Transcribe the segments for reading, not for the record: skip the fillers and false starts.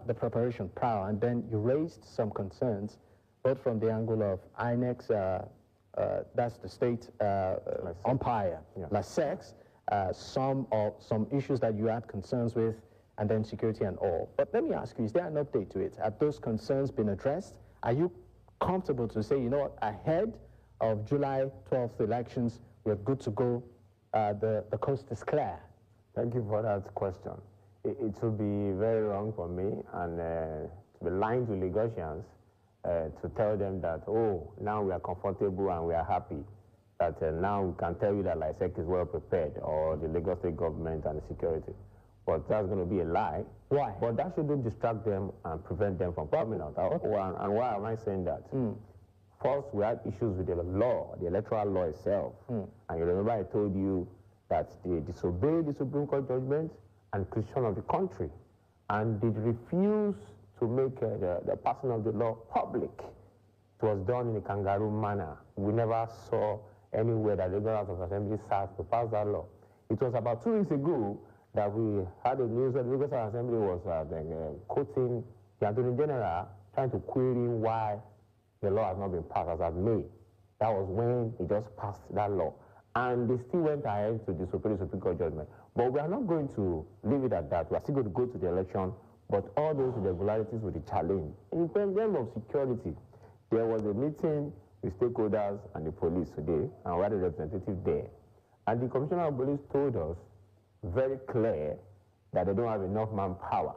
the preparation prior, and then you raised some concerns, both from the angle of INEX, that's the state umpire, LASEX, some issues that you had concerns with, and then security and all. But let me ask you, is there an update to it? Have those concerns been addressed? Are you comfortable to say, you know what, ahead of July 12th elections, we're good to go, the coast is clear? Thank you for that question. It would be very wrong for me and to be lying to Lagosians to tell them that, oh, now we are comfortable and we are happy, that now we can tell you that LASEC is well prepared, or the Lagos State government and the security. But that's going to be a lie. Why? But that shouldn't distract them and prevent them from coming out. And why am I saying that? First, we had issues with the law, the electoral law itself. And you remember I told you that they disobeyed the Supreme Court judgment and constitution of the country, and they refused to make the passing of the law public. It was done in a kangaroo manner. We never saw anywhere that the Lagos House of Assembly sat to pass that law. It was about 2 weeks ago that we had the news that the Lagos House of Assembly was quoting the Attorney General, trying to query why the law has not been passed as of May. That was when he just passed that law. And they still went ahead to disobey the Supreme Court judgment. But we are not going to leave it at that. We are still going to go to the election, but all those irregularities will be challenged. In terms of security, there was a meeting with stakeholders and the police today, and we had a representative there. And the Commissioner of Police told us very clear that they don't have enough manpower.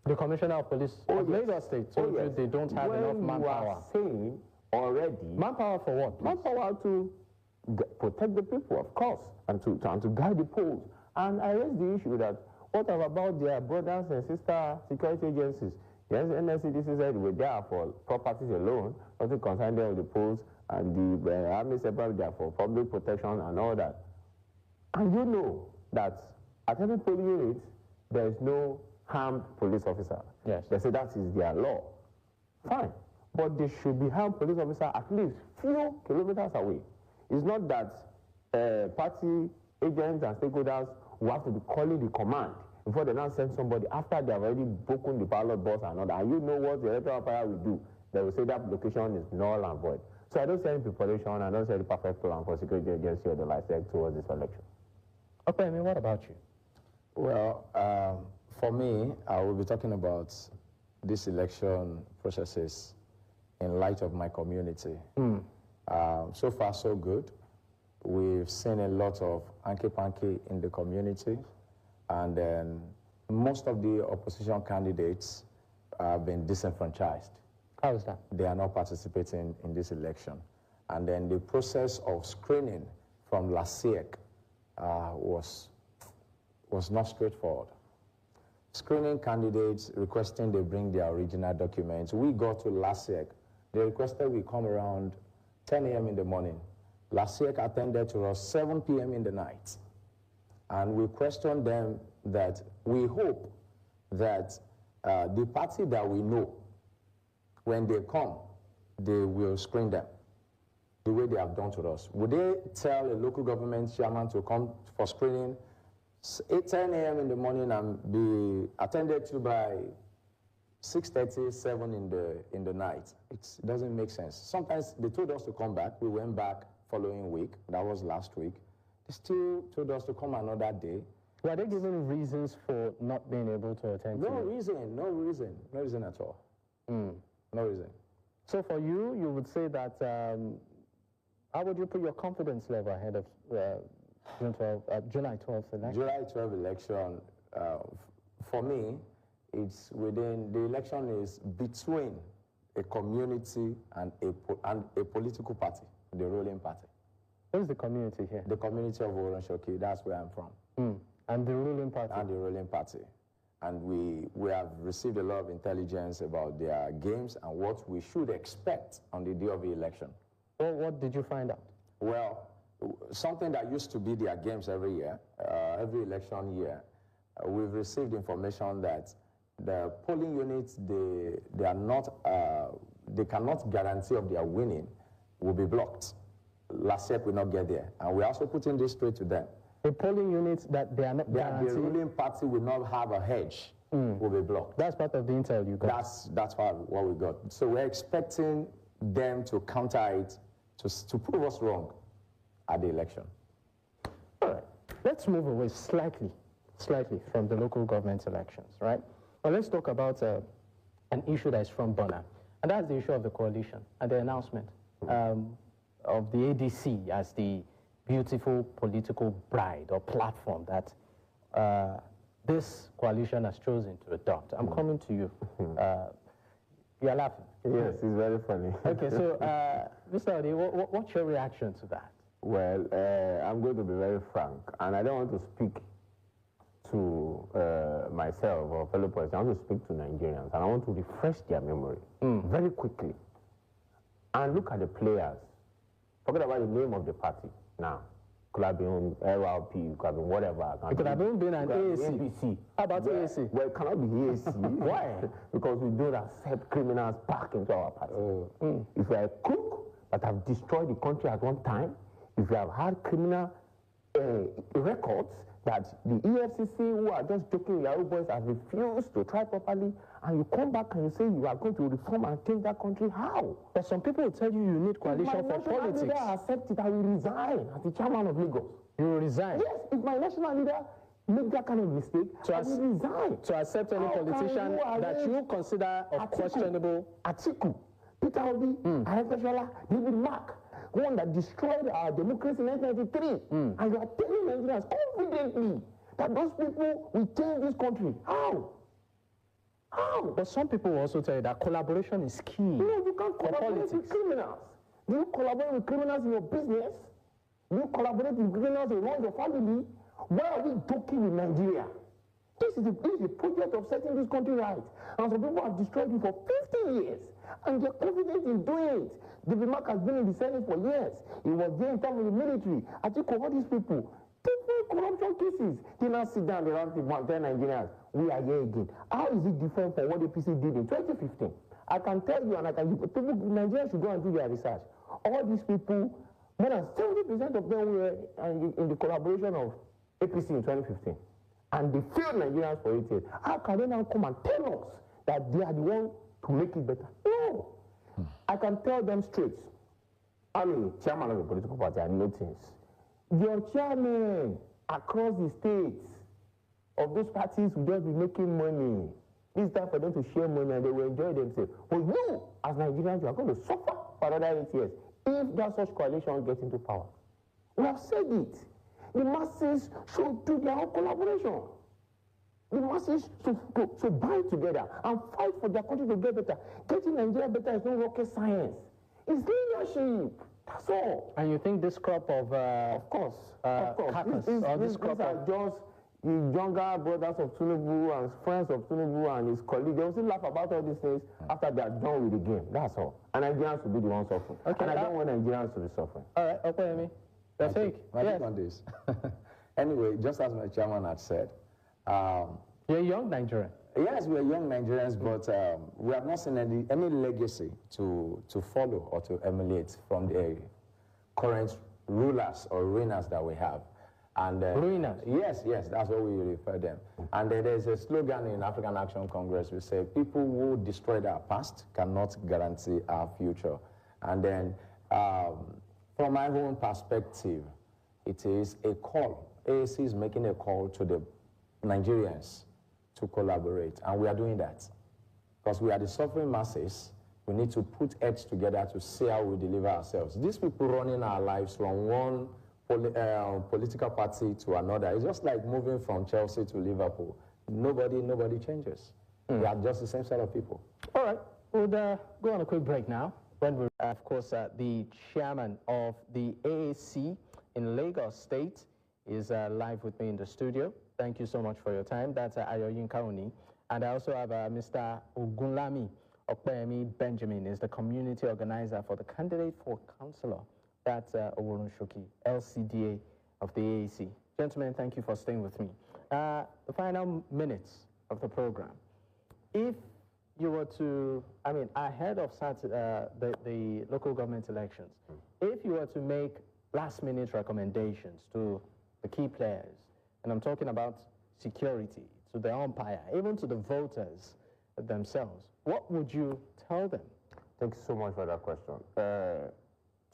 The Commissioner of Police of Lagos State told you they don't have enough manpower. You are saying already... Manpower for what? Manpower to protect the people, of course, and to guide the polls. And I raised the issue that what about their brothers and sister security agencies? Yes, NSCDC said we're there for properties alone, nothing concerned them with the polls, and the army separate there for public protection and all that. And you know that at every polling unit, there is no armed police officer. Yes. They say that is their law. Fine. But there should be armed police officer at least few kilometers away. It's not that party agents and stakeholders will have to be calling the command before they now send somebody after they have already broken the ballot box and all that. And you know what the electoral umpire will do. They will say that location is null and void. So I don't see any preparation, I don't see any perfect plan for security agency or the LASEC towards this election. Okay, I mean, what about you? Well, for me, I will be talking about these election processes in light of my community. So far, so good. We've seen a lot of hanky-panky in the community, and then most of the opposition candidates have been disenfranchised. How is that? They are not participating in this election. And then the process of screening from LASEC was not straightforward. Screening candidates, requesting they bring their original documents. We got to LASEC. They requested we come around 10 a.m. in the morning. LASEC attended to us 7 p.m. in the night. And we questioned them that we hope that the party that we know, when they come, they will screen them the way they have done to us. Would they tell a local government chairman to come for screening 10 a.m. in the morning and be attended to by 6:30, 7 in the night? It doesn't make sense. Sometimes they told us to come back. We went back following week. That was last week. They still told us to come another day. Were they given reasons for not being able to attend? No reason at all. No reason. So for you, you would say that, how would you put your confidence level ahead of July 12th election? July 12th election, for me, it's within, the election is between a community and a political party, the ruling party. What is the community here? The community of Oworoshoki, that's where I'm from. And the ruling party? And the ruling party. And we have received a lot of intelligence about their games and what we should expect on the day of the election. Well, what did you find out? Well, something that used to be their games every year, every election year, we've received information that the polling units, they cannot guarantee of their winning will be blocked. LASEC will not get there. And we're also putting this straight to them. The polling units that they are not guaranteed? The ruling party will not have a hedge will be blocked. That's part of the intel you got. That's what we got. So we're expecting them to counter it, to prove us wrong at the election. All right, let's move away slightly from the local government elections, right? Well, let's talk about an issue that is front burner, and that's the issue of the coalition and the announcement of the ADC as the beautiful political bride or platform that this coalition has chosen to adopt. I'm coming to you. You're laughing. Yes, it's very funny. Okay, so Mr. Odi, what's your reaction to that? Well, I'm going to be very frank, and I don't want to speak to myself or fellow persons. I want to speak to Nigerians, and I want to refresh their memory very quickly. And look at the players. Forget about the name of the party now. Could have been LRP, could have been whatever. It could have been an AAC. APC. How about AAC? Well, it cannot be AAC. Why? Because we don't accept criminals back into our party. If you are a crook that have destroyed the country at one time, if you have had criminal records that the EFCC, who are just joking Yahoo boys, have refused to try properly, and you come back and you say you are going to reform and change that country, how? But some people will tell you you need coalition for politics. If my national leader accepts it, I will resign as the chairman of Lagos. You will resign? Yes, if my national leader make that kind of mistake, I will resign. To accept any politician that you consider of questionable... Atiku, Peter Obi, Aregbesola, David Mark, one that destroyed our democracy in 1993, and you are telling Nigerians confidently that those people will change this country. How? How? But some people will also tell you that collaboration is key. No, you can't collaborate with criminals. Do you collaborate with criminals in your business? Do you collaborate with criminals around your family? Why are we joking with Nigeria? This is a project of setting this country right. And some people have destroyed it for 50 years. And they're confident in doing it. David Mark has been in the Senate for years. He was there in terms of the military. I think all these people, different corruption cases. They now sit down around the tell Nigerians, we are here again. How is it different from what the APC did in 2015? I can tell you, and people, Nigerians should go and do their research. All these people, more than 70% of them were in the collaboration of APC in 2015. And they failed Nigerians for 8 years. How can they now come and tell us that they are the ones to make it better? No. I can tell them straight. I'm a chairman of a political party, I know things. Your chairman across the states of those parties will just be making money. It's time for them to share money and they will enjoy themselves. But you, as Nigerians, you are going to suffer for another 8 years if that such coalition gets into power. We have said it. The masses should do their own collaboration. The masses should bind together and fight for their country to get better. Getting Nigeria better is not rocket science. It's leadership. That's all. And you think this crop of course. These are just the younger brothers of Tinubu and friends of Tinubu and his colleagues. They will still laugh about all these things after they are done with the game. That's all. And Nigerians will be the ones suffering. Okay, and I don't want Nigerians to be suffering. All right, Opeyemi. That's it. Yes. On this. Anyway, just as my chairman had said, you're a young Nigerian. Yes, we're young Nigerians, but we have not seen any legacy to follow or to emulate from the current rulers or ruiners that we have. And ruiners? Yes, that's what we refer them. And there's a slogan in African Action Congress. We say, people who destroyed our past cannot guarantee our future. And then, from my own perspective, it is a call. AAC is making a call to the Nigerians to collaborate, and we are doing that. Because we are the suffering masses, we need to put heads together to see how we deliver ourselves. These people running our lives from one political party to another, it's just like moving from Chelsea to Liverpool. Nobody changes. We are just the same set of people. All right, we'll go on a quick break now. When we, of course, the chairman of the AAC in Lagos State is live with me in the studio. Thank you so much for your time. That's Ayoyinka Oni. And I also have Mr. Ogunlami Opeyemi Benjamin, is the community organizer for the candidate for councillor. That's Oworoshoki, LCDA of the AAC. Gentlemen, thank you for staying with me. The final minutes of the program. If you were to, ahead of the local government elections, if you were to make last-minute recommendations to the key players, and I'm talking about security, to the umpire, even to the voters themselves, what would you tell them? Thanks so much for that question.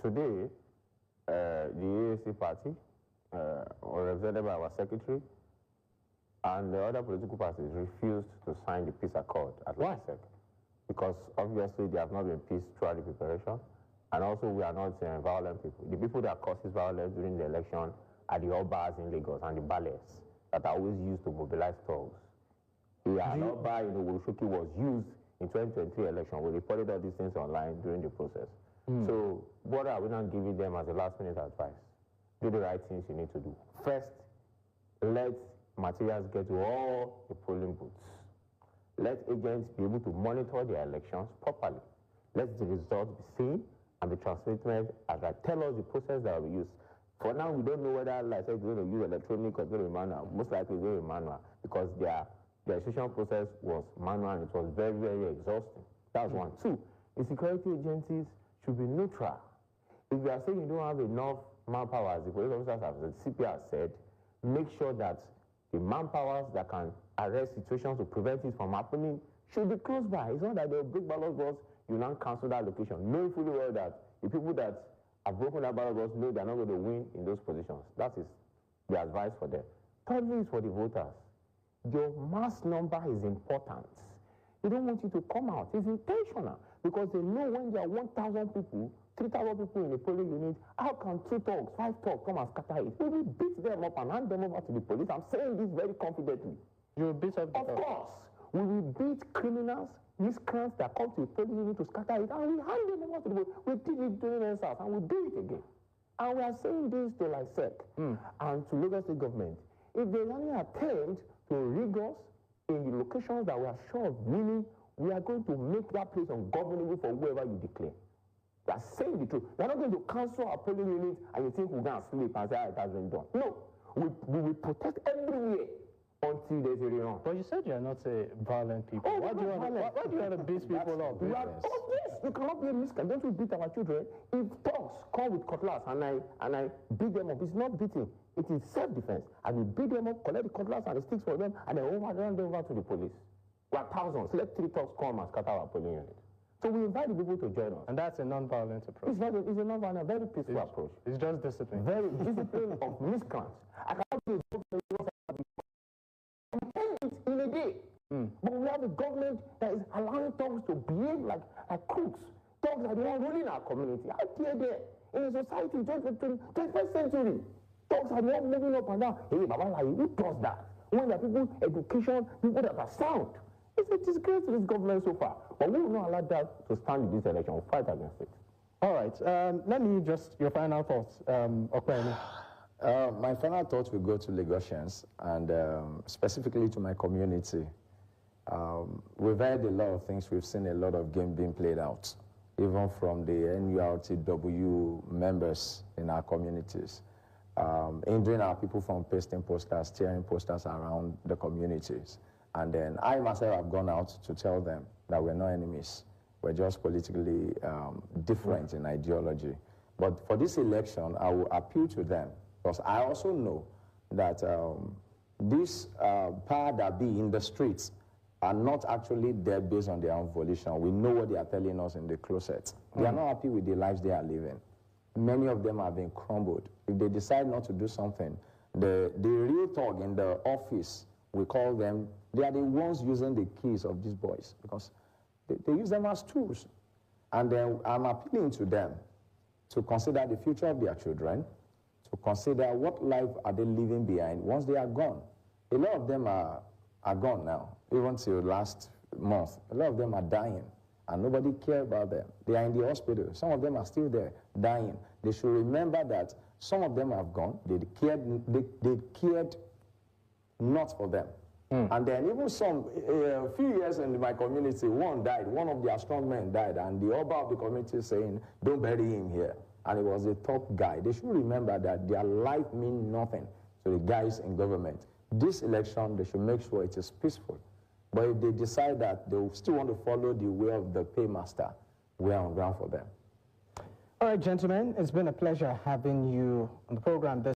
Today, the AAC party, represented by our secretary, and the other political parties refused to sign the peace accord at LASEC because obviously there have not been peace throughout the preparation, and also we are not violent people. The people that causes violence during the election are the Obas in Lagos and the Bales that are always used to mobilize thugs. An Oba in Oworoshoki was used in 2023 election. We reported all these things online during the process. So what are we not giving them as a last-minute advice? Do the right things you need to do. First, let materials get to all the polling booths. Let agents be able to monitor their elections properly. Let the results be seen and be transmitted as I tell us the process that will be used. For now, we don't know whether LASEC is going to use electronic or going to be manual. Most likely it's going to be manual because their registration process was manual and it was very, very exhausting. That's one. Two, the security agencies should be neutral. If you are saying you don't have enough manpower, as the police officers have said, the CP has said, make sure that the manpowers that can arrest situations to prevent it from happening should be close by. It's not that they'll break ballot box, you now cancel that location, knowing fully well that the people that have broken that ballot box know they're not going to win in those positions. That is the advice for them. Thirdly is for the voters. Your mass number is important. They don't want you to come out. It's intentional because they know when there are 1,000 people, 3,000 people in a polling unit, how can 2 thugs, 5 thugs come and scatter it? We will beat them up and hand them over to the police. I'm saying this very confidently. You will beat up the Of course, we will beat criminals, miscreants that come to the polling unit to scatter it, and we hand them over to the police. We did it during NSAS, and we do it again. And we are saying this to LASEC and to Lagos State government. If there's any attempt to rig us in the locations that we are sure of winning, we are going to make that place ungovernable for whoever you declare. We are saying the truth. We are not going to cancel our polling units and you think we're going to sleep and say, it has been done. No. We will protest everywhere until there's a rerun. But you said you're not a violent people. Why do you want to beat people up? Yes, you cannot be a miscreant. Don't we beat our children? If thugs come with cutlass and I beat them up, it's not beating. It is self-defense. I will beat them up, collect the cutlass and the sticks for them, and then hand them over to the police. We are thousands. Let 3 thugs come and scatter our polling unit. So we invite the people to join us. And that's a non-violent approach. It's a non-violent, very peaceful approach. It's just discipline. Very discipline of miscreants. I cannot be a government in a day. But we have a government that is allowing thugs to behave like crooks. Thugs are the ones ruling our community. Out there, in a society, 21st century, thugs are the ones moving up and down. Hey, Baba, who does that? When there are people, education, people that are sound. It's a disgrace to this government so far. But we will not allow that to stand in this election. We'll fight against it. All right. Let me just, your final thoughts, Okpeni. My final thoughts will go to Lagosians and specifically to my community. We've heard a lot of things. We've seen a lot of game being played out, even from the NURTW members in our communities. Hindering our people from pasting posters, tearing posters around the communities. And then I myself have gone out to tell them that we're not enemies. We're just politically different in ideology. But for this election, I will appeal to them because I also know that this power that be in the streets are not actually there based on their own volition. We know what they are telling us in the closet. They are not happy with the lives they are living. Many of them have been crumbled. If they decide not to do something, the real thug in the office, we call them, they are the ones using the keys of these boys because they use them as tools. And then I'm appealing to them to consider the future of their children, to consider what life are they leaving behind once they are gone. A lot of them are gone now, even till last month. A lot of them are dying, and nobody cares about them. They are in the hospital. Some of them are still there, dying. They should remember that some of them have gone. They cared not for them. And then even a few years in my community, one died. One of their strong men died, and the Oba of the community saying, don't bury him here. And he was a top guy. They should remember that their life means nothing to the guys in government. This election, they should make sure it is peaceful. But if they decide that they still want to follow the way of the paymaster, we are on ground for them. All right, gentlemen, it's been a pleasure having you on the program this